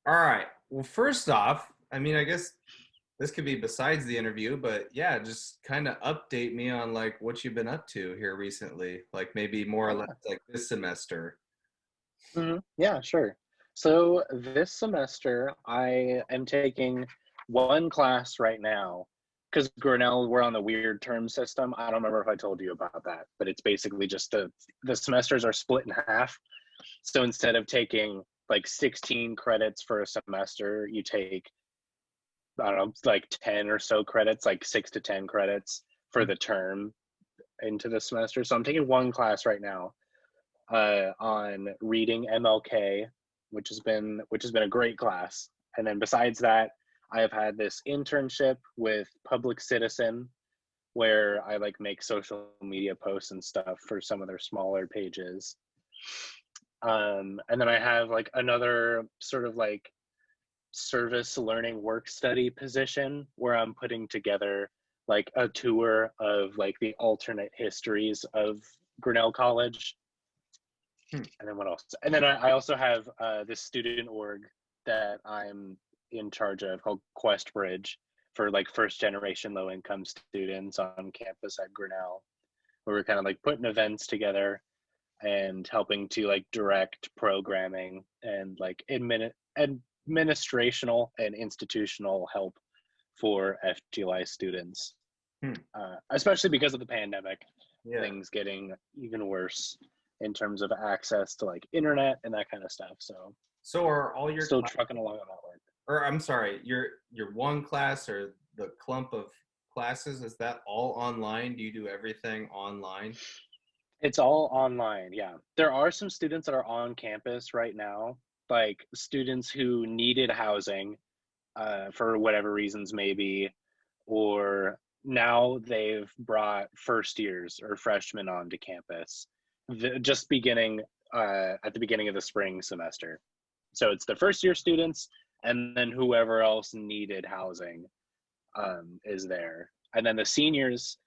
All right. Well, first off, I mean, I guess this could be besides the interview, but yeah, just kind of update me on like what you've been up to here recently, like maybe more or less Yeah. like this semester. Yeah, sure. So this semester, I am taking one class right now because Grinnell, we're on the weird term system. I don't remember if I told you about that, but it's basically just the semesters are split in half. So instead of taking like 16 credits for a semester, you take, I don't know, like 10 or so credits, like 6 to 10 credits for the term into the semester. So I'm taking one class right now on reading MLK, which has been a great class. And then besides that, I have had this internship with Public Citizen where I like make social media posts and stuff for some of their smaller pages. And then I have like another sort of like service learning work study position where I'm putting together like a tour of like the alternate histories of Grinnell College. Hmm. And then what else? And then I also have this student org that I'm in charge of called Quest Bridge for like first generation low income students on campus at Grinnell, where we're kind of like putting events together and helping to like direct programming and like administrational and institutional help for FGLI students, Hmm. especially because of the pandemic, Yeah. things getting even worse in terms of access to like internet and that kind of stuff. So So are all your still trucking along on that work. or I'm sorry, your one class or the clump of classes, is that all online? Do you do everything online? It's all online. Yeah. There are some students that are on campus right now, like students who needed housing for whatever reasons, maybe, or now they've brought first years or freshmen onto campus, just beginning at the beginning of the spring semester. So it's the first year students, and then whoever else needed housing is there. And then the seniors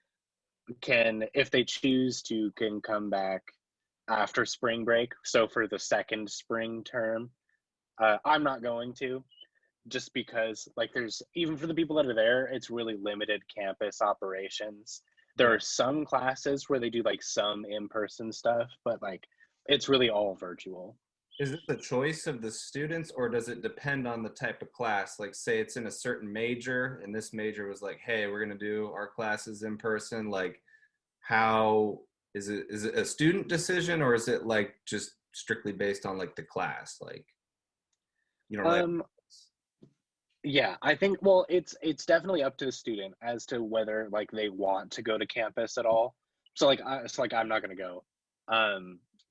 can, if they choose to, can come back after spring break. So for the second spring term, I'm not going to, just because like there's, even for the people that are there, it's really limited campus operations. There Right. are some classes where they do like some in-person stuff, but like it's really all virtual. Is it the choice of the students or does it depend on the type of class? Like say it's in a certain major and this major was like, hey, we're gonna do our classes in person. Like how is it a student decision or is it like just strictly based on like the class? Like you don't really um yeah, I think, well, it's definitely up to the student as to whether like they want to go to campus at all. So like it's like I'm not going to go.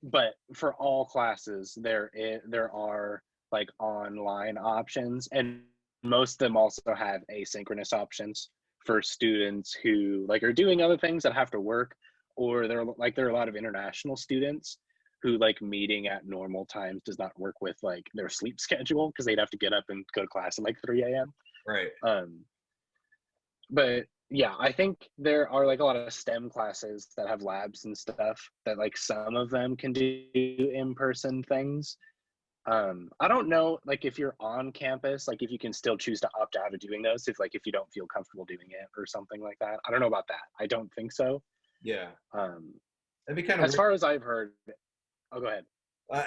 But for all classes there are like online options, and most of them also have asynchronous options for students who like are doing other things that have to work, or there are a lot of international students who like meeting at normal times does not work with like their sleep schedule because they'd have to get up and go to class at like 3 a.m. right. Um, but yeah, I think there are like a lot of STEM classes that have labs and stuff that like some of them can do in-person things. I don't know, like if you're on campus, like if you can still choose to opt out of doing those, if you don't feel comfortable doing it or something like that. I don't know about that. I don't think so. Yeah. Um, That'd be kind of as weird. far as I've heard, oh, go ahead.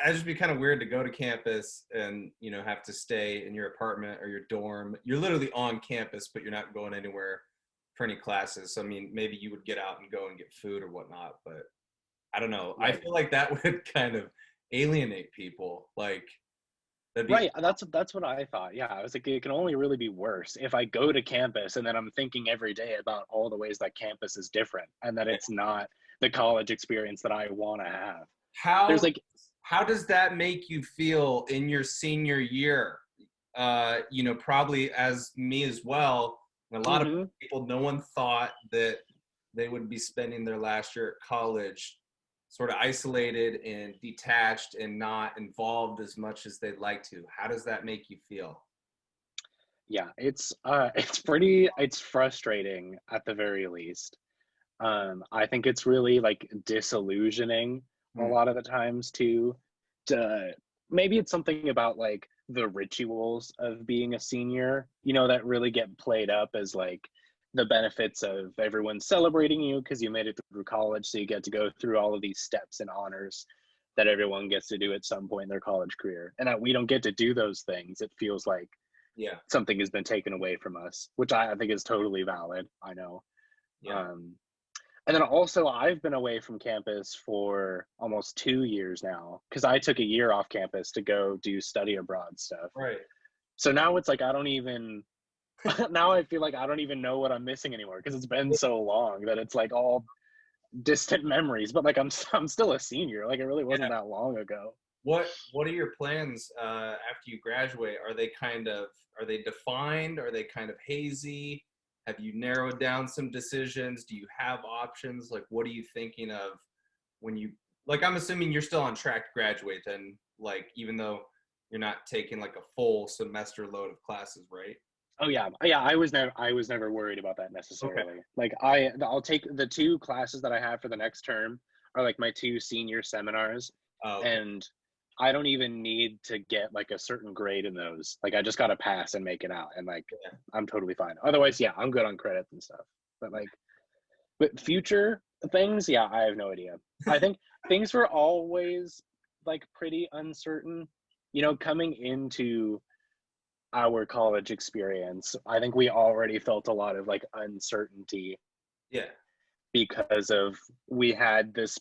It'd just be kind of weird to go to campus and have to stay in your apartment or your dorm. You're literally on campus, but you're not going anywhere for any classes. So I mean, maybe you would get out and go and get food or whatnot, but I don't know. I Right. feel like that would kind of alienate people. Like that'd be Right, that's what I thought. Yeah, I was like, it can only really be worse if I go to campus and then I'm thinking every day about all the ways that campus is different and that it's not the college experience that I want to have. There's how like, how does that make you feel in your senior year? Probably as me as well. And a lot of hmm people, no one thought that they would be spending their last year at college sort of isolated and detached and not involved as much as they'd like to. How does that make you feel? yeah, it's frustrating at the very least. I think it's really like disillusioning a Hmm. lot of the times too. To, maybe it's something about like the rituals of being a senior, you know, that really get played up as like the benefits of everyone celebrating you because you made it through college. So you get to go through all of these steps and honors that everyone gets to do at some point in their college career. And we don't get to do those things. It feels like Yeah. something has been taken away from us, which I think is totally valid. I know. Yeah. And then also, I've been away from campus for almost 2 years now because I took a year off campus to go do study abroad stuff. Right. So now it's like I don't even, now I feel like I don't even know what I'm missing anymore because it's been so long that it's like all distant memories. But like I'm still a senior. Like it really wasn't that long ago. What are your plans after you graduate? Are they defined? Are they kind of hazy? Have you narrowed down some decisions? Do you have options? Like, what are you thinking of when you, like, I'm assuming you're still on track to graduate then, like, even though you're not taking like a full semester load of classes, right? Oh yeah, yeah. I was never worried about that Okay. necessarily. Like I'll take the 2 classes that I have for the next term are like my 2 senior seminars, Oh, okay. and I don't even need to get like a certain grade in those. Like I just got to pass and make it out, and like Yeah. I'm totally fine. Otherwise, yeah, I'm good on credits and stuff. But like, but future things, yeah, I have no idea. I think things were always like pretty uncertain. You know, coming into our college experience, I think we already felt a lot of like uncertainty Yeah. because of we had this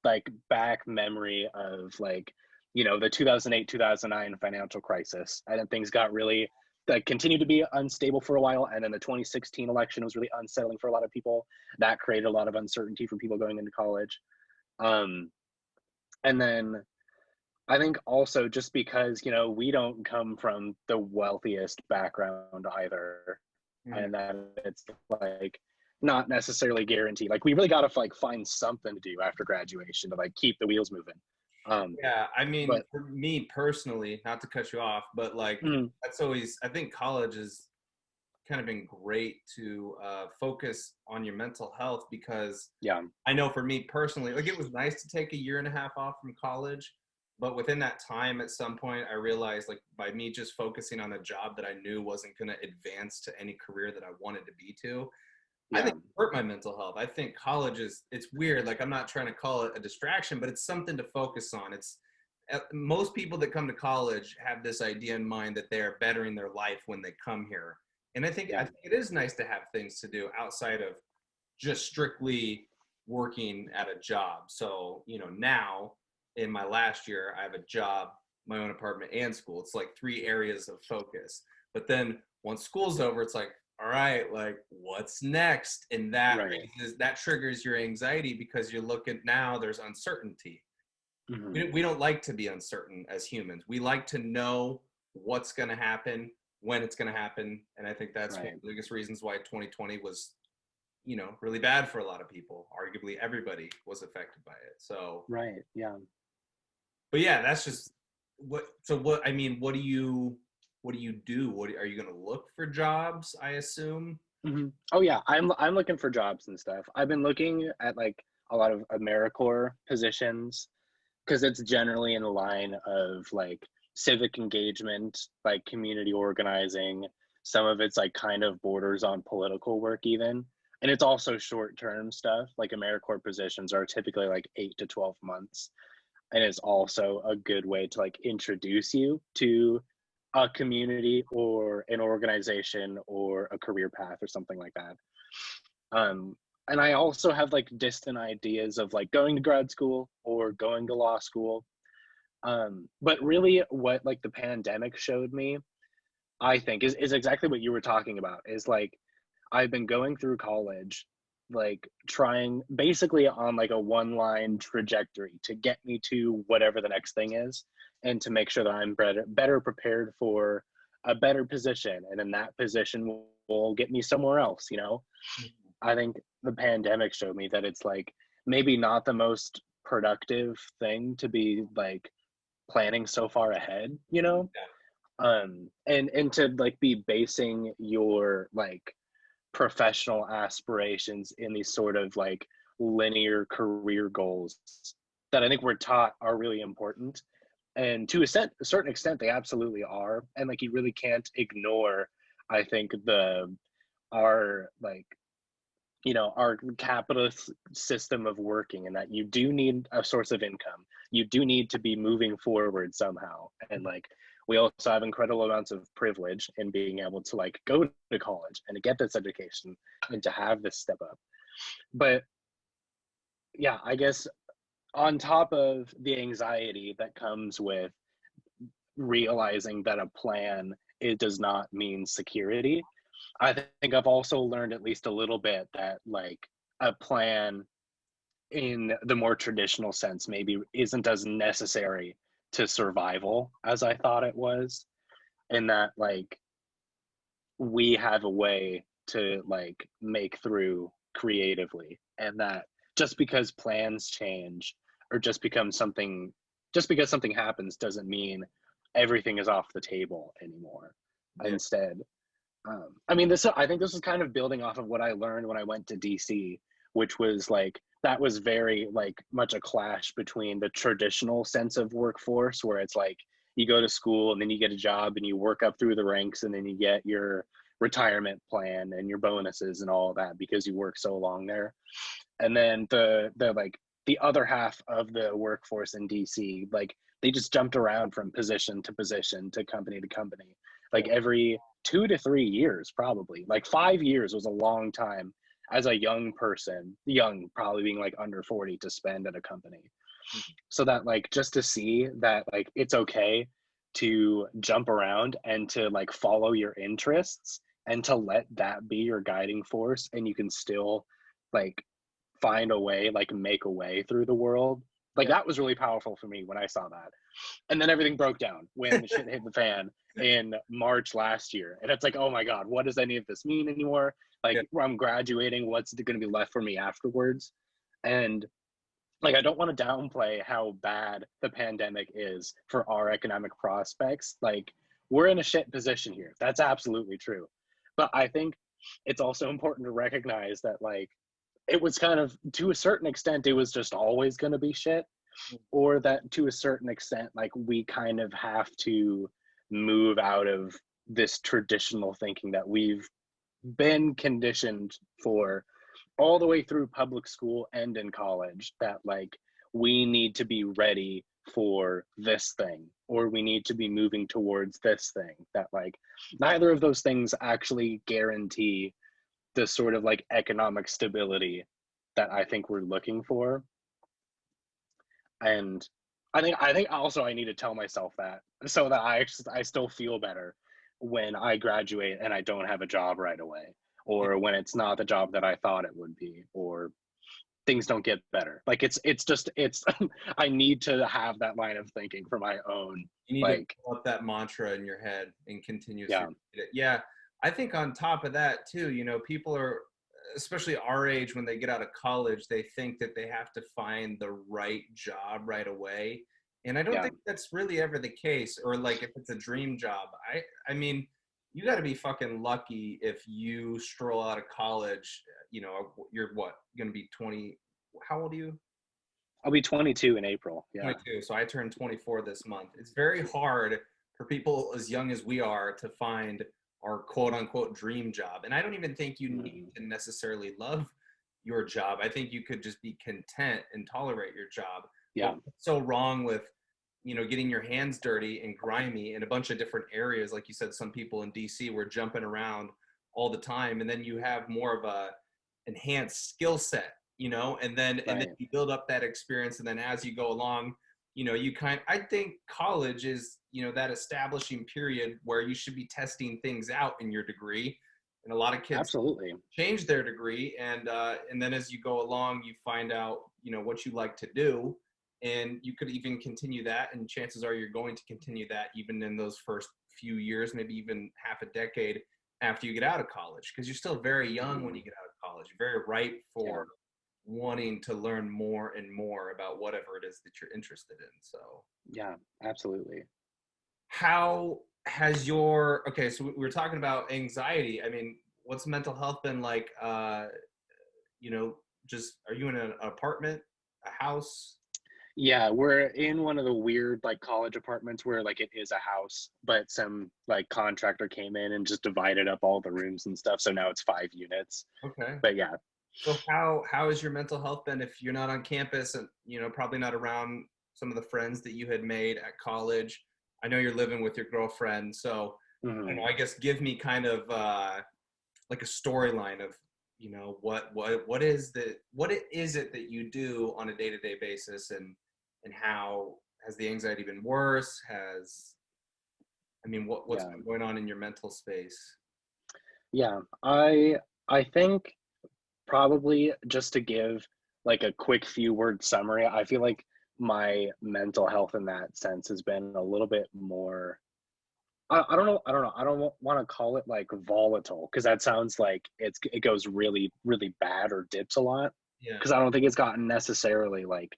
like back memory of like, you know, the 2008 2009 financial crisis, and then things got really like continued to be unstable for a while, and then the 2016 election was really unsettling for a lot of people. That created a lot of uncertainty for people going into college. um and then I think also just because, you know, we don't come from the wealthiest background either, Mhm. and that it's like not necessarily guaranteed. Like we really got to like find something to do after graduation to like keep the wheels moving. Yeah, I mean, But for me personally, not to cut you off, but like mm, that's always, I think college has kind of been great to focus on your mental health because yeah, I know for me personally, like it was nice to take a year and a half off from college, but within that time, at some point, I realized like by me just focusing on a job that I knew wasn't going to advance to any career that I wanted to be to, I yeah, think it hurt my mental health. I think college is, it's weird. Like I'm not trying to call it a distraction, but it's something to focus on. It's most people that come to college have this idea in mind that they are bettering their life when they come here. And I yeah, think it is nice to have things to do outside of just strictly working at a job. So, you know, now in my last year, I have a job, my own apartment, and school. It's like 3 areas of focus. But then once school's over, it's like, all right, like what's next? And right. that triggers your anxiety because you're looking now, there's uncertainty. Hmm. We don't like to be uncertain as humans. We like to know what's going to happen, when it's going to happen. And I think that's one Right, of the biggest reasons why 2020 was, you know, really bad for a lot of people. Arguably everybody was affected by it. So, right, yeah. but yeah, that's just what I mean, what do you do? What are you going to look for jobs, I assume? Oh yeah, I'm looking for jobs and stuff. I've been looking at like a lot of AmeriCorps positions because it's generally in the line of like civic engagement, like community organizing. Some of it's like kind of borders on political work even. And it's also short term stuff. Like AmeriCorps positions are typically like 8 to 12 months. And it's also a good way to like introduce you to a community or an organization or a career path or something like that. Um, and I also have like distant ideas of like going to grad school or going to law school. But really, what like the pandemic showed me, I think, is exactly what you were talking about. Is like I've been going through college, like trying basically on like a one line trajectory to get me to whatever the next thing is, and to make sure that I'm better prepared for a better position, and then that position will get me somewhere else. You know, I think the pandemic showed me that it's like maybe not the most productive thing to be like planning so far ahead, you know? And to like be basing your like professional aspirations in these sort of like linear career goals that I think we're taught are really important. And to a certain extent, they absolutely are. And like, you really can't ignore, I think, our like, our capitalist system of working, and that you do need a source of income. You do need to be moving forward somehow. And like, we also have incredible amounts of privilege in being able to like go to college and to get this education and to have this step up. But yeah, I guess on top of the anxiety that comes with realizing that a plan, it does not mean security, I think I've also learned at least a little bit that like a plan in the more traditional sense maybe isn't as necessary to survival as I thought it was. And that like we have a way to like make through creatively, and that just because plans change, or just because something happens doesn't mean everything is off the table anymore. Yeah. Instead, I think this is kind of building off of what I learned when I went to DC, which was like, that was very like much a clash between the traditional sense of workforce, where it's like you go to school and then you get a job and you work up through the ranks, and then you get your retirement plan and your bonuses and all of that because you work so long there. And then the like the other half of the workforce in DC, like they just jumped around from position to position to company, like every 2 to 3 years, probably. Like 5 years was a long time as a young person, young probably being like under 40, to spend at a company. So that like, just to see that like it's okay to jump around and to like follow your interests, and to let that be your guiding force, and you can still like find a way, like make a way through the world. Like Yeah. that was really powerful for me when I saw that. And then everything broke down when the shit hit the fan in March last year. And it's like, oh my God, what does any of this mean anymore? Like, Yeah. I'm graduating, what's going to be left for me afterwards? And like, I don't want to downplay how bad the pandemic is for our economic prospects. Like, we're in a shit position here. That's absolutely true. But I think it's also important to recognize that like, it was kind of, to a certain extent, it was just always going to be shit. Or that to a certain extent, like we kind of have to move out of this traditional thinking that we've been conditioned for all the way through public school and in college, that like we need to be ready for this thing, or we need to be moving towards this thing, that like neither of those things actually guarantee the sort of like economic stability that I think we're looking for. And I think also I need to tell myself that, so that I still feel better when I graduate and I don't have a job right away, or when it's not the job that I thought it would be, or things don't get better. Like it's I need to have that line of thinking for my own, You need to like, pull up that mantra in your head and continuously yeah, repeat it. Yeah. I think on top of that too, people are, especially our age, when they get out of college, they think that they have to find the right job right away. And I don't yeah, think that's really ever the case. Or like if it's a dream job, I mean, you got to be fucking lucky if you stroll out of college, you're what, going to be 20, how old are you? I'll be 22 in April. Yeah. 22. So I turned 24 this month. It's very hard for people as young as we are to find our quote unquote dream job. And I don't even think you need Mhm. to necessarily love your job. I think you could just be content and tolerate your job. But Yeah. what's so wrong with, getting your hands dirty and grimy in a bunch of different areas? Like you said, some people in DC were jumping around all the time, and then you have more of a enhanced skill set, and then Right. you build up that experience, and then as you go along, I think college is, that establishing period where you should be testing things out in your degree. And a lot of kids Absolutely. change their degree, and then as you go along, you find out, what you like to do, and you could even continue that, and chances are you're going to continue that even in those first few years, maybe even half a decade after you get out of college, because you're still very young when Mhm. you get out of college. You're very ripe Yeah. for wanting to learn more and more about whatever it is that you're interested in. So Yeah. Absolutely. how has your, okay, so we were talking about anxiety. I mean, what's mental health been like? You know just, are you in an apartment, a house? Yeah, we're in one of the weird like college apartments where like it is a house, but some like contractor came in and just divided up all the rooms and stuff. So now it's 5 units. Okay. But yeah. So how has your mental health been if you're not on campus and probably not around some of the friends that you had made at college? I know you're living with your girlfriend, so I don't Mhm. know, I guess give me kind of like a storyline of what it is it that you do on a day-to-day basis, and how has the anxiety been worse? What's Yeah. been going on in your mental space? Yeah. I think probably just to give like a quick few word summary, I feel like my mental health in that sense has been a little bit more I don't know. I don't know. I don't want to call it like volatile because that sounds like it goes really, really bad or dips a lot. Yeah. Because I don't think it's gotten necessarily like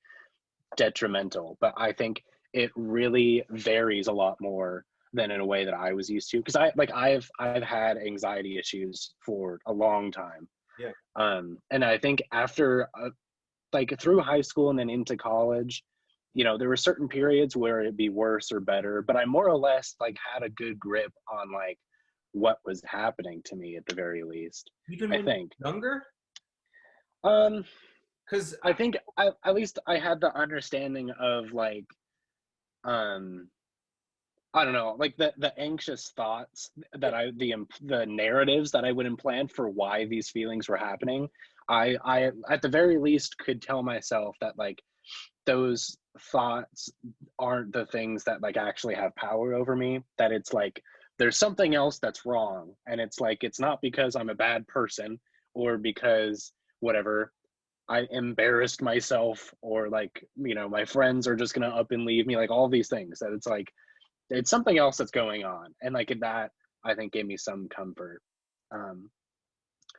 detrimental, but I think it really varies a lot more than in a way that I was used to. Because I've had anxiety issues for a long time, Yeah. and I think after like through high school and then into college, there were certain periods where it'd be worse or better, but I more or less like had a good grip on like what was happening to me at the very least. Even I when think. you're younger? Um, Because I think at least I had the understanding of like um I don't know, like the anxious thoughts that the narratives that I would implant for why these feelings were happening. I at the very least could tell myself that like those thoughts aren't the things that like actually have power over me, that it's like there's something else that's wrong, and it's like it's not because I'm a bad person or because whatever I embarrassed myself or like my friends are just gonna up and leave me, like all these things, that it's like it's something else that's going on, and like that I think gave me some comfort. um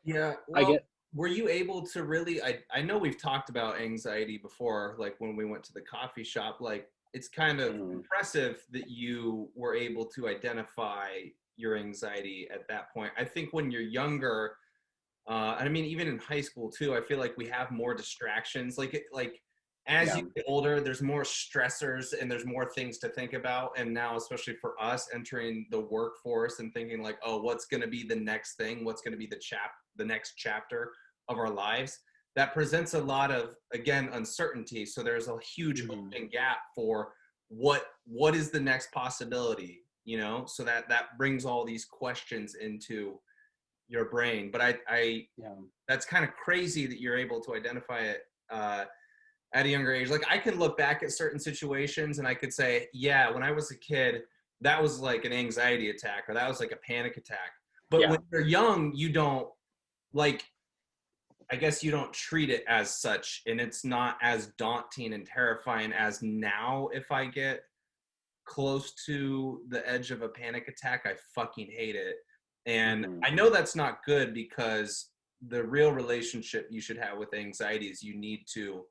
yeah, I well, get were you able to really I know we've talked about anxiety before, like when we went to the coffee shop, like it's kind of mm, impressive that you were able to identify your anxiety at that point. I think when you're younger, and I mean, even in high school too, I feel like we have more distractions. Like as yeah, you get older, there's more stressors and there's more things to think about. And now, especially for us entering the workforce and thinking like, oh, what's going to be the next thing? What's going to be the next chapter of our lives? That presents a lot of, again, uncertainty. So there's a huge hmm, open gap for what is the next possibility, so that brings all these questions into your brain. But I yeah, that's kind of crazy that you're able to identify it at a younger age. Like I can look back at certain situations and I could say, yeah, when I was a kid, that was like an anxiety attack or that was like a panic attack. But yeah, when you're young, you don't like. I guess you don't treat it as such, and it's not as daunting and terrifying as now. If I get close to the edge of a panic attack, I fucking hate it. And hmm, I know that's not good because the real relationship you should have with anxiety is you need to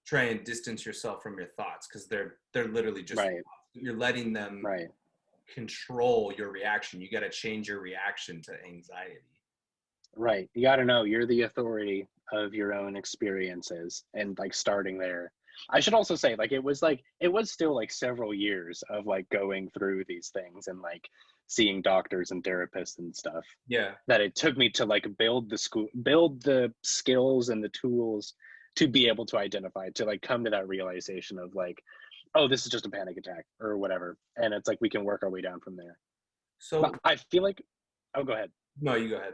try and distance yourself from your thoughts because they're literally just right, you're letting them right. control your reaction. You got to change your reaction to anxiety. Right. You got to know you're the authority of your own experiences, and like starting there. I should also say like it was still like several years of like going through these things and like seeing doctors and therapists and stuff, Yeah. that it took me to like build the skills and the tools to be able to identify, to like come to that realization of like, oh, this is just a panic attack or whatever, and it's like we can work our way down from there. But So I feel like, oh, go ahead. no, you go ahead.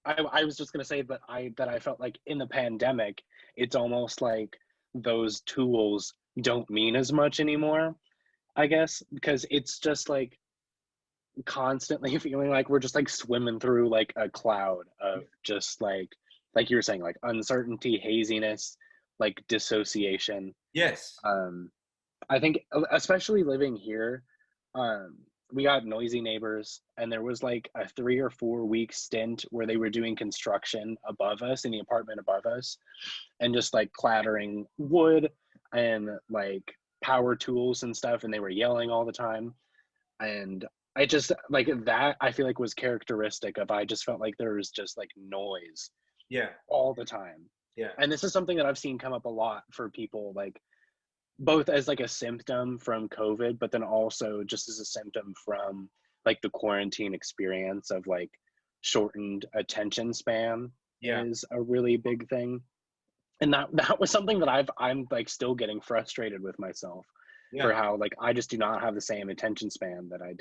I was just gonna say that I felt like in the pandemic, it's almost like those tools don't mean as much anymore, I guess, because it's just like constantly feeling like we're just like swimming through like a cloud of just like you were saying, like uncertainty, haziness, like dissociation. Yes. Um, I think especially living here, um, we got noisy neighbors, and there was like a 3 or 4 week stint where they were doing construction above us in the apartment above us, and just like clattering wood and like power tools and stuff, and they were yelling all the time. And I just like that, I feel like was characteristic of, I just felt like there was just like noise Yeah. all the time. Yeah. And this is something that I've seen come up a lot for people like both as like a symptom from COVID, but then also just as a symptom from like the quarantine experience of like shortened attention span Yeah. is a really big thing. And that was something that I'm like still getting frustrated with myself for Yeah. how like I just do not have the same attention span that I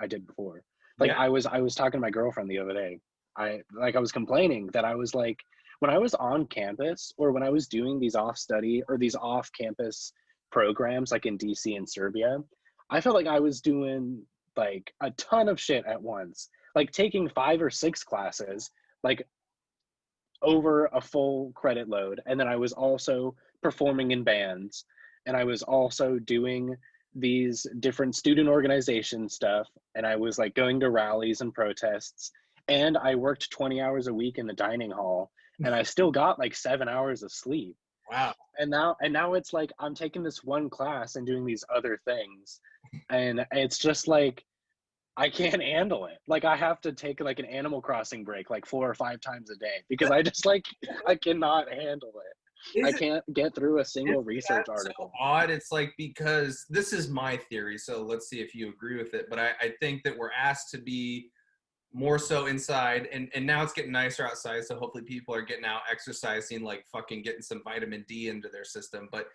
did before. Like Yeah. I was talking to my girlfriend the other day. I was complaining that I was like, when I was on campus or when I was doing these off study or these off campus programs like in DC and Serbia, I felt like I was doing like a ton of shit at once, like taking 5 or 6 classes, like over a full credit load. And then I was also performing in bands, and I was also doing these different student organization stuff, and I was like going to rallies and protests, and I worked 20 hours a week in the dining hall, and I still got like 7 hours of sleep. Wow. And now it's like I'm taking this one class and doing these other things, and it's just like I can't handle it. Like I have to take like an Animal Crossing break like 4 or 5 times a day because I just like I cannot handle it. I Is it, can't get through a is single research that so article. odd? It's like, because this is my theory, so let's see if you agree with it. But I think that we're asked to be more so inside, and now it's getting nicer outside, so hopefully people are getting out exercising, like fucking getting some vitamin D into their system. But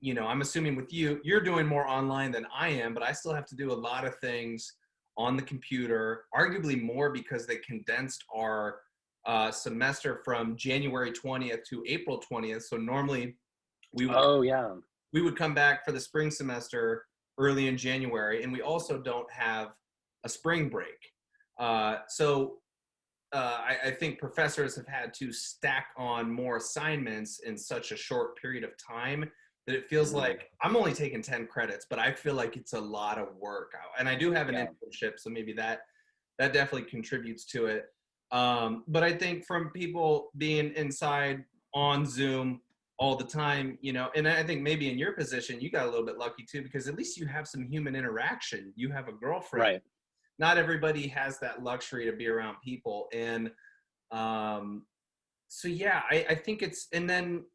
I'm assuming with you're doing more online than I am, but I still have to do a lot of things on the computer, arguably more because they condensed our semester from January 20th to April 20th. So normally we would Oh yeah. we would come back for the spring semester early in January, and we also don't have a spring break. I think professors have had to stack on more assignments in such a short period of time that it feels Mhm. like I'm only taking 10 credits, but I feel like it's a lot of work. And I do have an Yeah. internship, so maybe that definitely contributes to it. But I think from people being inside on Zoom all the time, and I think maybe in your position, you got a little bit lucky too, because at least you have some human interaction. You have a girlfriend. Right. Not everybody has that luxury to be around people. And so, yeah, I think it's, and then,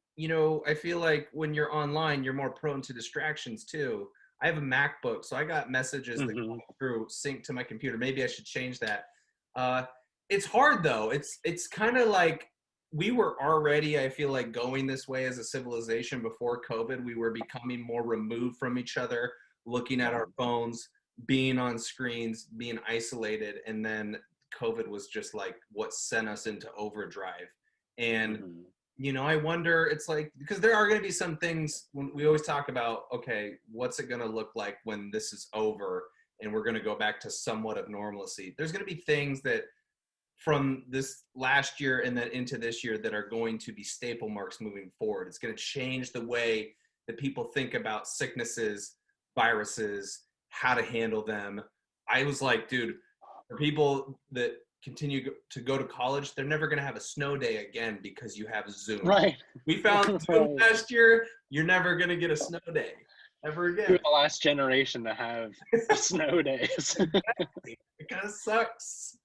I feel like when you're online, you're more prone to distractions too. I have a MacBook, so I got messages that Hmm. come through sync to my computer. Maybe I should change that. Uh, it's hard though. It's kind of like we were already, I feel like, going this way as a civilization before COVID. We were becoming more removed from each other, looking at Yeah. our phones, being on screens, being isolated, and then COVID was just like what sent us into overdrive. And Hmm. I wonder, it's like, because there are going to be some things when we always talk about, okay, what's it going to look like when this is over and we're going to go back to somewhat of normalcy. There's going to be things that from this last year and then into this year that are going to be staple marks moving forward. It's going to change the way that people think about sicknesses, viruses, how to handle them. I was like, dude, for people that continue to go to college, they're never going to have a snow day again because you have Zoom. Right. We found Zoom Right. last year. You're never going to get a snow day ever You're again. the last generation to have snow days. It kind of sucks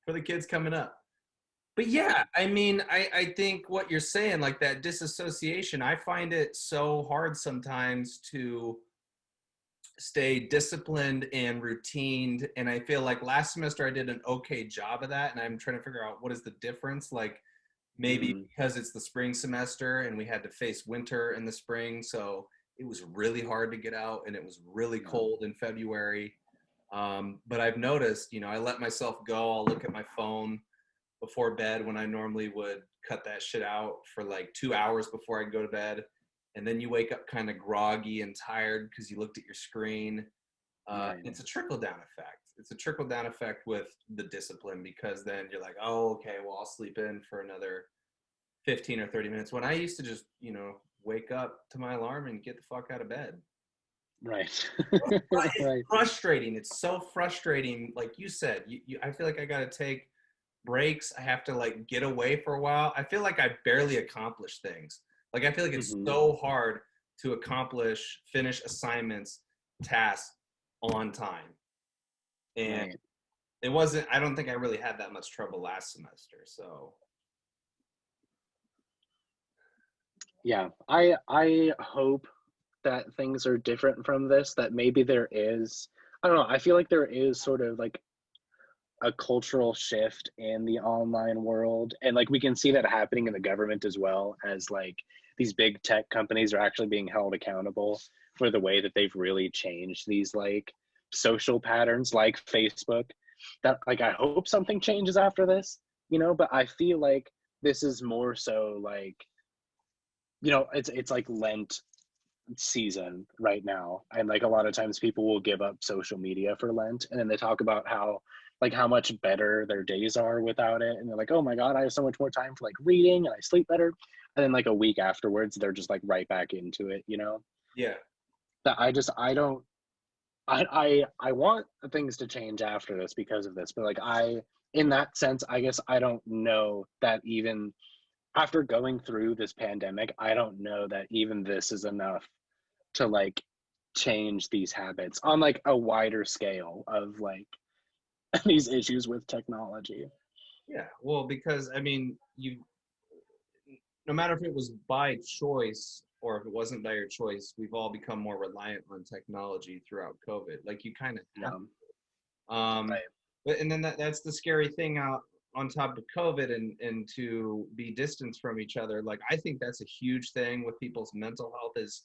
for the kids coming up. But yeah, I mean, I think what you're saying, like that disassociation, I find it so hard sometimes to stay disciplined and routined. And I feel like last semester I did an okay job of that. And I'm trying to figure out what is the difference. Like maybe Hmm. because it's the spring semester and we had to face winter in the spring. So it was really hard to get out and it was really Yeah. cold in February. But I've noticed, I let myself go. I'll look at my phone before bed when I normally would cut that shit out for like 2 hours before I go to bed. And then you wake up kind of groggy and tired because you looked at your screen. Right. It's a trickle down effect. It's a trickle down effect with the discipline because then you're like, oh, okay, well, I'll sleep in for another 15 or 30 minutes when I used to just, wake up to my alarm and get the fuck out of bed. Right. It's Right. frustrating. It's so frustrating. Like you said, I feel like I got to take breaks. I have to like get away for a while. I feel like I barely accomplish things. Like I feel like it's Hmm. so hard to finish assignments, tasks on time. And Right. I don't think I really had that much trouble last semester. So Yeah. I hope that things are different from this, that maybe there is, I don't know, I feel like there is sort of like a cultural shift in the online world, and like we can see that happening in the government as well, as like these big tech companies are actually being held accountable for the way that they've really changed these like social patterns like Facebook. That like I hope something changes after this, but I feel like this is more so like, it's like Lent season right now, and like a lot of times people will give up social media for Lent, and then they talk about how much better their days are without it, and they're like, oh my god, I have so much more time for like reading and I sleep better, and then like a week afterwards they're just like right back into it. Yeah. That I don't I want things to change after this because of this, but like in that sense, I guess I don't know that even after going through this pandemic, I don't know that even this is enough to like change these habits on like a wider scale of like these issues with technology. Yeah. Well, because I mean, no matter if it was by choice or if it wasn't by your choice, we've all become more reliant on technology throughout COVID. Like you kind of have. Yeah. Um, Right. but and then that's the scary thing out on top of COVID and to be distanced from each other. Like I think that's a huge thing with people's mental health is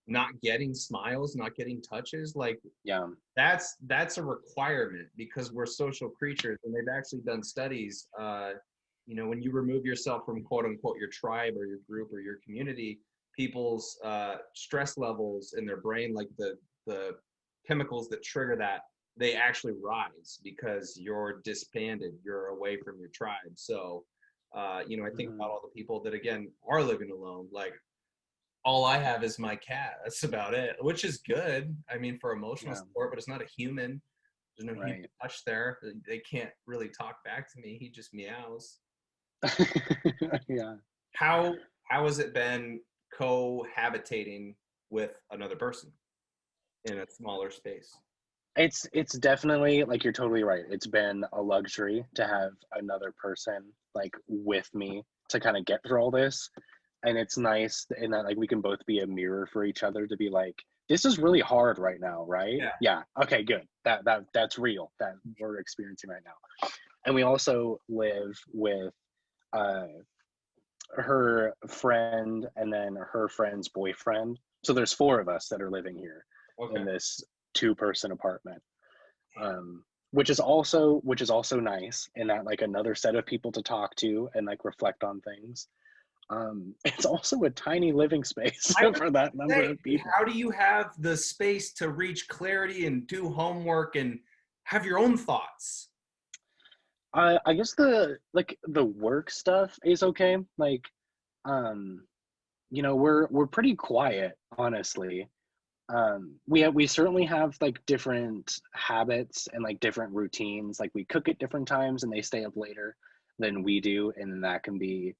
not getting smiles, not getting touches. Like Yeah. that's a requirement because we're social creatures, and they've actually done studies. When you remove yourself from quote unquote your tribe or your group or your community, people's stress levels in their brain, like the chemicals that trigger that, they actually rise because you're disbanded, you're away from your tribe. So, I think Hmm. about all the people that again are living alone. Like all I have is my cat. That's about it, which is good. I mean, for emotional Yeah. support, but it's not a human. There's no human Right. touch there. They can't really talk back to me. He just meows. Yeah. How has it been cohabitating with another person in a smaller space? It's definitely like you're totally right. It's been a luxury to have another person like with me to kind of get through all this. And it's nice in that like we can both be a mirror for each other to be like, this is really hard right now, right? Yeah. Yeah. Okay, good. That's real. That we're experiencing right now. And we also live with uh her friend and then her friend's boyfriend. So there's four of us that are living here in Okay. this two-person apartment. Which is also nice in that like another set of people to talk to and like reflect on things. It's also a tiny living space I was for that number say, of people. how do you have the space to reach clarity and do homework and have your own thoughts? I guess the work stuff is okay. Like, um, we're pretty quiet, honestly. We certainly have like different habits and like different routines. Like we cook at different times and they stay up later than we do, and that can be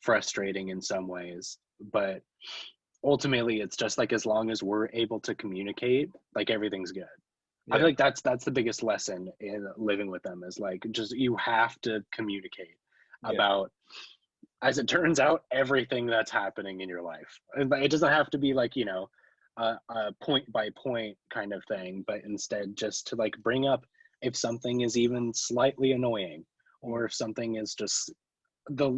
frustrating in some ways. But ultimately, it's just like as long as we're able to communicate, like everything's good. I Yeah. feel like that's the biggest lesson in living with them is like just you have to communicate Yeah. about, as it turns out, everything that's happening in your life. And it doesn't have to be like, a point by point kind of thing, but instead just to like bring up if something is even slightly annoying Mm. or if something is just the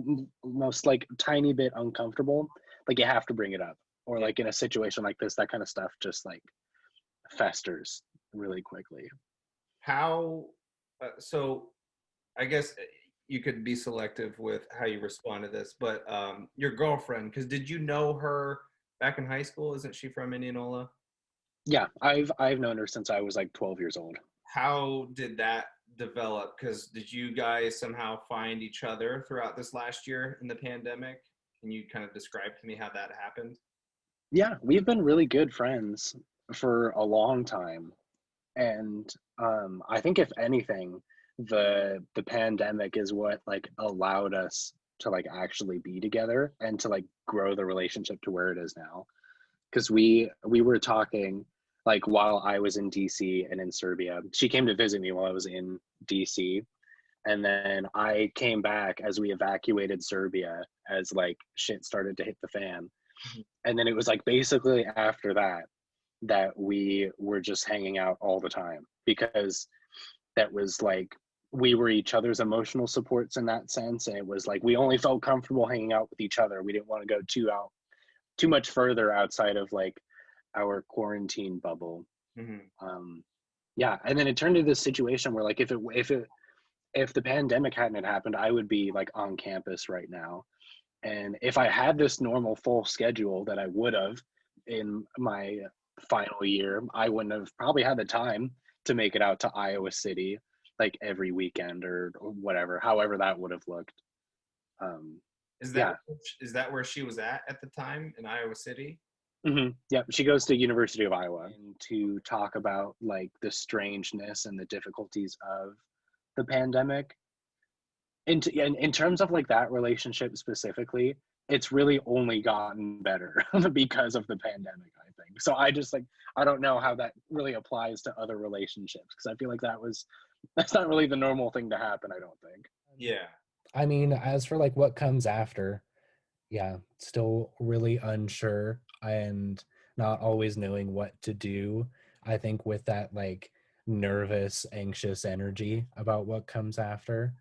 most like tiny bit uncomfortable, like you have to bring it up. Or Yeah. like in a situation like this, that kind of stuff just like festers really quickly. How, so I guess you could be selective with how you respond to this, but your girlfriend, because did you know her back in high school? Isn't she from Indianola? Yeah, I've known her since I was like 12 years old. How did that develop? Because did you guys somehow find each other throughout this last year in the pandemic? Can you kind of describe to me how that happened? Yeah, we've been really good friends for a long time. And I think if anything, the pandemic is what like allowed us to like actually be together and to like grow the relationship to where it is now. Because we were talking like while I was in DC and in Serbia. She came to visit me while I was in DC. And then I came back as we evacuated Serbia as like shit started to hit the fan. Mhm. And then it was like basically after that that we were just hanging out all the time, because that was like we were each other's emotional supports in that sense, and it was like we only felt comfortable hanging out with each other. We didn't want to go too much further outside of like our quarantine bubble. Mhm. um yeah, and then it turned into this situation where like if the pandemic hadn't happened, I would be like on campus right now. And if I had this normal full schedule that I would have in my final year, I wouldn't have probably had the time to make it out to Iowa City like every weekend or whatever, however that would have looked. Um, Is that yeah. is that where she was at the time in Iowa City? Yeah, she goes to University of Iowa, and to talk about like the strangeness and the difficulties of the pandemic. In terms of like that relationship specifically, it's really only gotten better because of the pandemic, I think. So I just like, I don't know how that really applies to other relationships, because I feel like that's not really the normal thing to happen, I don't think. Yeah. I mean, as for like what comes after, yeah, still really unsure and not always knowing what to do. I think with that like nervous, anxious energy about what comes after.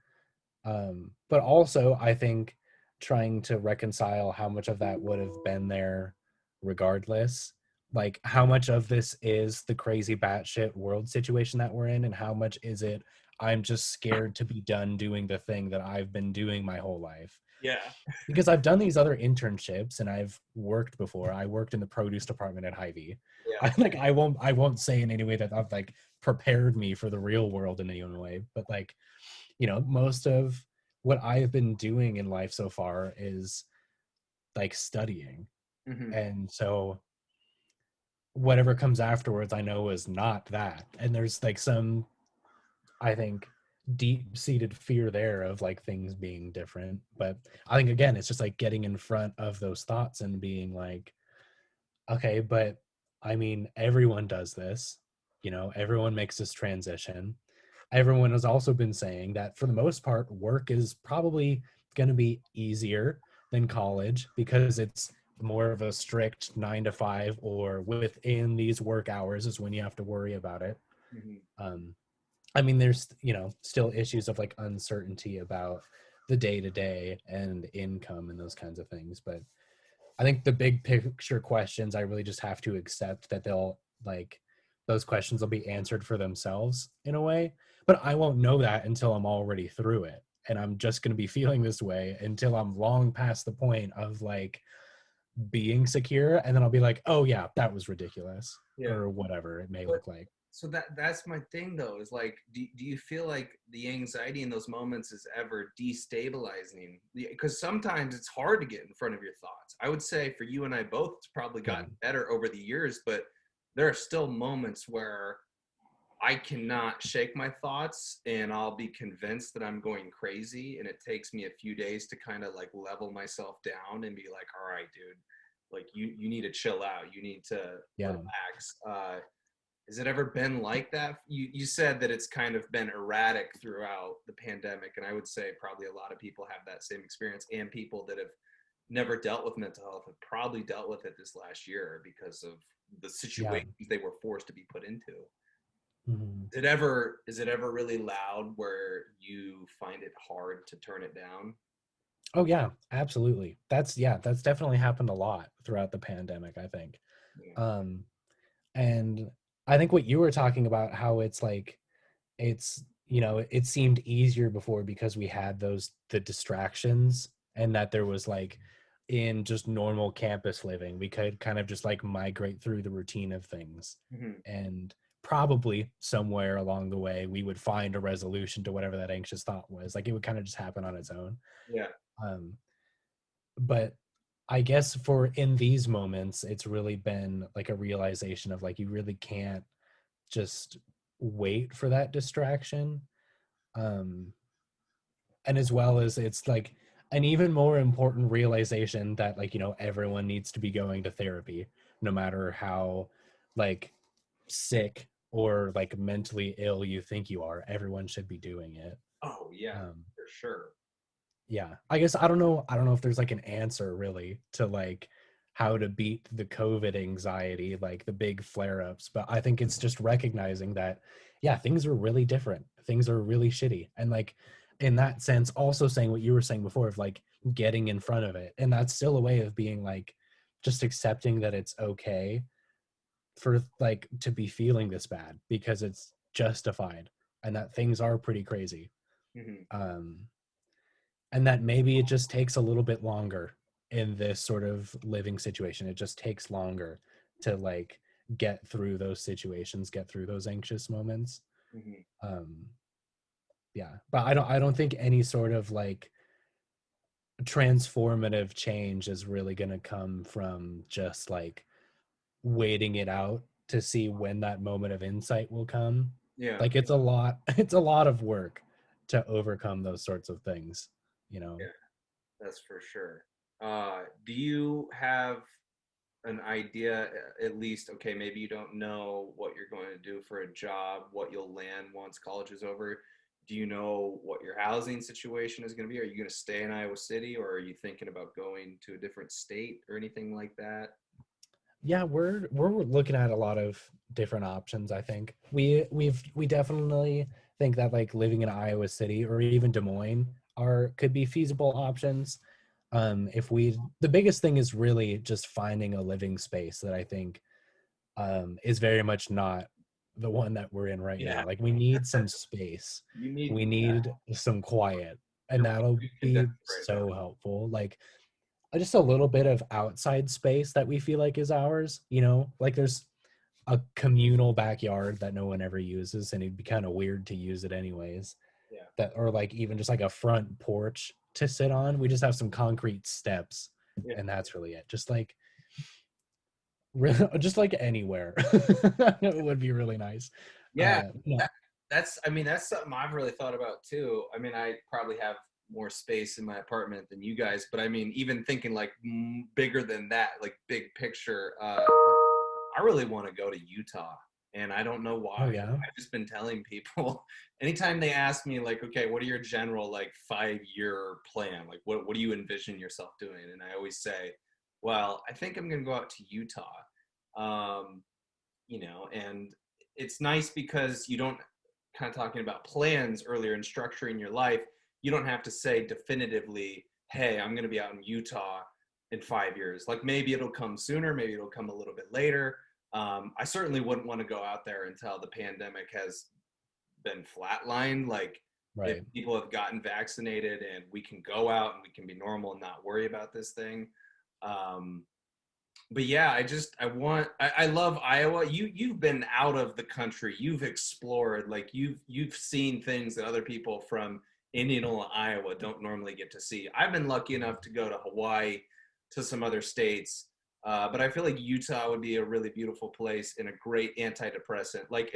But also, I think trying to reconcile how much of that would have been there regardless. Like, how much of this is the crazy batshit world situation that we're in, and how much is it I'm just scared to be done doing the thing that I've been doing my whole life? Yeah. Because I've done these other internships and I've worked before. I worked in the produce department at Hy-Vee. Yeah. I won't say in any way that I've like prepared me for the real world in any way, but like, most of what I've been doing in life so far is like studying. Mhm. And so whatever comes afterwards, I know is not that. And there's like some, I think, deep seated fear there of like things being different. But I think, again, it's just like getting in front of those thoughts and being like, okay, but I mean, everyone does this, everyone makes this transition. Everyone has also been saying that for the most part, work is probably going to be easier than college because it's more of a strict 9 to 5, or within these work hours is when you have to worry about it. Mhm. Um, I mean, there's, still issues of like uncertainty about the day to day and income and those kinds of things. But I think the big picture questions, I really just have to accept that they'll like those questions will be answered for themselves in a way. But I won't know that until I'm already through it. And I'm just going to be feeling this way until I'm long past the point of like being secure. And then I'll be like, oh, yeah, that was ridiculous, Yeah. or whatever it may But look like. so that's my thing though, is like, do you feel like the anxiety in those moments is ever destabilizing? Because sometimes it's hard to get in front of your thoughts. I would say for you and I both, it's probably Yeah. gotten better over the years, but there are still moments where I cannot shake my thoughts and I'll be convinced that I'm going crazy. And it takes me a few days to kind of like level myself down and be like, all right, dude, like you need to chill out. You need to Yeah. relax. Has it ever been like that? You said that it's kind of been erratic throughout the pandemic, and I would say probably a lot of people have that same experience, and people that have never dealt with mental health have probably dealt with it this last year because of the Yeah. situations they were forced to be put into. Mhm. Is it ever really loud where you find it hard to turn it down? Oh, yeah, absolutely. That's definitely happened a lot throughout the pandemic, I think. Yeah. Um, And I think what you were talking about, how it's like, it seemed easier before because we had the distractions, and that there was like, in just normal campus living, we could kind of just like migrate through the routine of things. Hmm. And probably somewhere along the way, we would find a resolution to whatever that anxious thought was. Like, it would kind of just happen on its own. Yeah. Um, but I guess for in these moments, it's really been like a realization of like, you really can't just wait for that distraction. Um, and as well as it's like an even more important realization that like, everyone needs to be going to therapy, no matter how like sick or like mentally ill you think you are. Everyone should be doing it. Oh yeah, Um, for sure. yeah, I guess I don't know if there's like an answer really to like how to beat the COVID anxiety, like the big flare-ups. But I think it's just recognizing that, yeah, things are really different. Things are really shitty. And like in that sense, also saying what you were saying before of like getting in front of it. And that's still a way of being like just accepting that it's okay for like to be feeling this bad because it's justified and that things are pretty crazy. Hmm. Um and that maybe it just takes a little bit longer in this sort of living situation. It just takes longer to like get through those situations, get through those anxious moments. Hmm. um yeah, but I don't think any sort of like transformative change is really going to come from just like waiting it out to see when that moment of insight will come. Yeah. Like it's a lot of work to overcome those sorts of things, you know. Yeah, that's for sure. Do you have an idea, at least, okay, maybe you don't know what you're going to do for a job, what you'll land once college is over. Do you know what your housing situation is going to be? Are you going to stay in Iowa City, or are you thinking about going to a different state or anything like that? Yeah, we're looking at a lot of different options. I think we definitely think that like living in Iowa City or even Des Moines are could be feasible options. If we The biggest thing is really just finding a living space that I think is very much not the one that we're in right Yeah, now. Like we need some space, you need, we need some quiet, and you're that'll in be Denver right now. so helpful. Like just a little bit of outside space that we feel like is ours, you know, like there's a communal backyard that no one ever uses and it'd be kind of weird to use it anyways, Yeah. that or like even just like a front porch to sit on. We just have some concrete steps Yeah. and that's really it. Just like just like anywhere. It would be really nice. Yeah, Yeah. that's, I mean, that's something I've really thought about too. I mean, I probably have more space in my apartment than you guys, but I mean, even thinking like bigger than that, like big picture, I really want to go to Utah, and I don't know Oh why. yeah. I've just been telling people anytime they ask me like, okay, what are your general like 5-year plan? Like what do you envision yourself doing? And I always say, well, I think I'm going to go out to Utah. Um, and it's nice because you don't, kind of talking about plans earlier and structuring your life, you don't have to say definitively, hey, I'm going to be out in Utah in 5 years. Like maybe it'll come sooner, maybe it'll come a little bit later. I certainly wouldn't want to go out there until the pandemic has been flatlined. Like if Right. people have gotten vaccinated and we can go out and we can be normal and not worry about this thing. Um, but yeah, I love Iowa. You've been out of the country. You've explored, like you've seen things that other people from Indianola, Iowa don't normally get to see. I've been lucky enough to go to Hawaii, to some other states. But I feel like Utah would be a really beautiful place and a great antidepressant. Like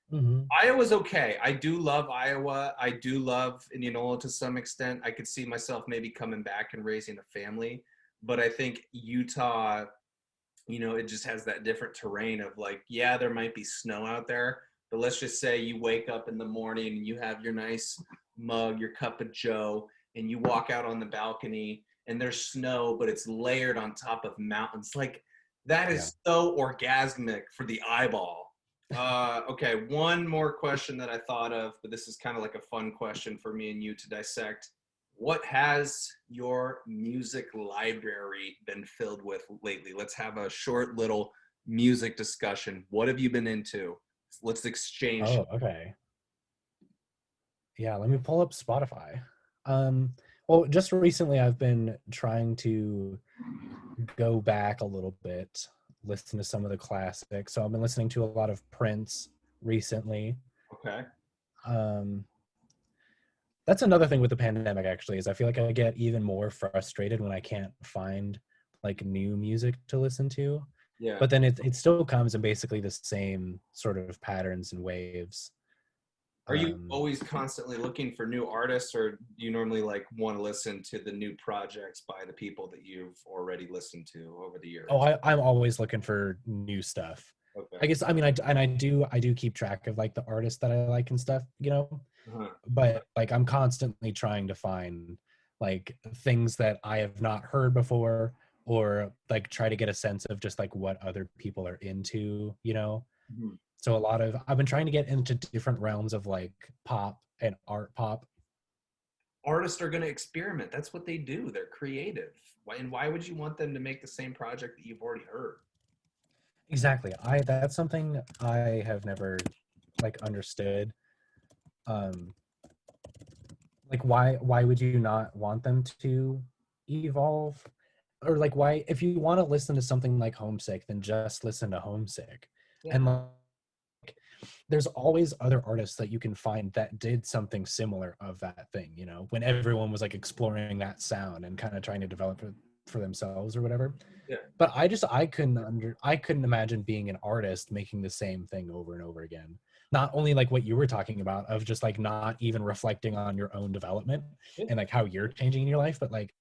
Hmm. Iowa's okay. I do love Iowa. I do love Indianola to some extent. I could see myself maybe coming back and raising a family. But I think Utah, it just has that different terrain of like, yeah, there might be snow out there, but let's just say you wake up in the morning and you have your nice mug, your cup of Joe, and you walk out on the balcony and there's snow, but it's layered on top of mountains. Like that Yeah. is so orgasmic for the eyeball. Okay, one more question that I thought of, but this is kind of like a fun question for me and you to dissect. What has your music library been filled with lately? Let's have a short little music discussion. What have you been into? Let's exchange. Oh, okay. Yeah, let me pull up Spotify. Um, well, just recently I've been trying to go back a little bit, listen to some of the classics. So I've been listening to a lot of Prince recently. Okay. Um, that's another thing with the pandemic actually, is I feel like I get even more frustrated when I can't find like new music to listen to. Yeah. But then it still comes in basically the same sort of patterns and waves. Are you Um, always constantly looking for new artists, or do you normally like want to listen to the new projects by the people that you've already listened to over the Oh, years? I'm always looking for new stuff. I Okay. guess I mean I do keep track of like the artists that I like and stuff, you know. Uh-huh. But like I'm constantly trying to find like things that I have not heard before or like try to get a sense of just like what other people are into, you know? Mhm. So I've been trying to get into different realms of like pop and art pop. Artists are going to experiment. That's what they do. They're creative. And why would you want them to make the same project that you've already heard? Exactly. That's something I have never like understood. Um like why would you not want them to evolve? Or like why, if you want to listen to something like Homesick, then just listen to Homesick. Yeah. And like there's always other artists that you can find that did something similar of that thing, you know, when everyone was like exploring that sound and kind of trying to develop it for themselves or whatever. Yeah. But I couldn't imagine being an artist making the same thing over and over again. Not only like what you were talking about of just like not even reflecting on your own development Yeah. and like how you're changing in your life, but like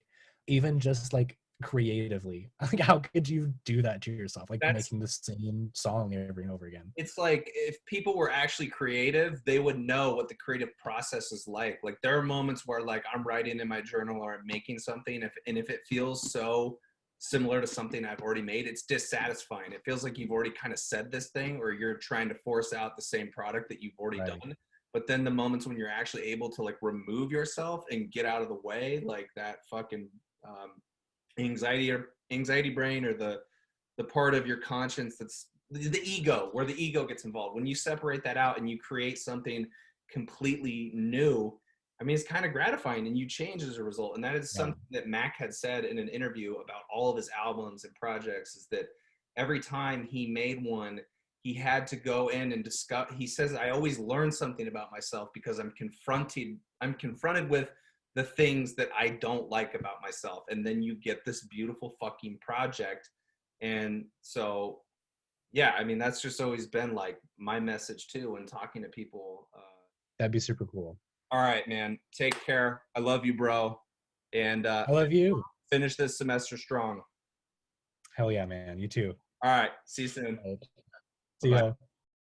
even just like creatively, like how could you do that to yourself, like That's making the same song every and over again? it's like if people were actually creative, they would know what the creative process is like. Like there are moments where like I'm writing in my journal or I'm making something, if it feels so similar to something I've already made, it's dissatisfying. It feels like you've already kind of said this thing or you're trying to force out the same product that you've already Right. done. But then the moments when you're actually able to like remove yourself and get out of the way, like that fucking um, anxiety brain or the part of your conscience that's the ego, where the ego gets involved. When you separate that out and you create something completely new, I mean, it's kind of gratifying and you change as a result. And that is Yeah. something that Mac had said in an interview about all of his albums and projects, is that every time he made one, he had to go in and discuss. He says, I always learn something about myself because I'm confronted with the things that I don't like about myself. And then you get this beautiful fucking project. And so, yeah, I mean, that's just always been like my message too when talking to people. That'd be super cool. All right, man, take care. I love you, bro. And I love you. finish this semester strong. Hell yeah, man. You too. All right, see you soon. Right. Bye See bye. ya.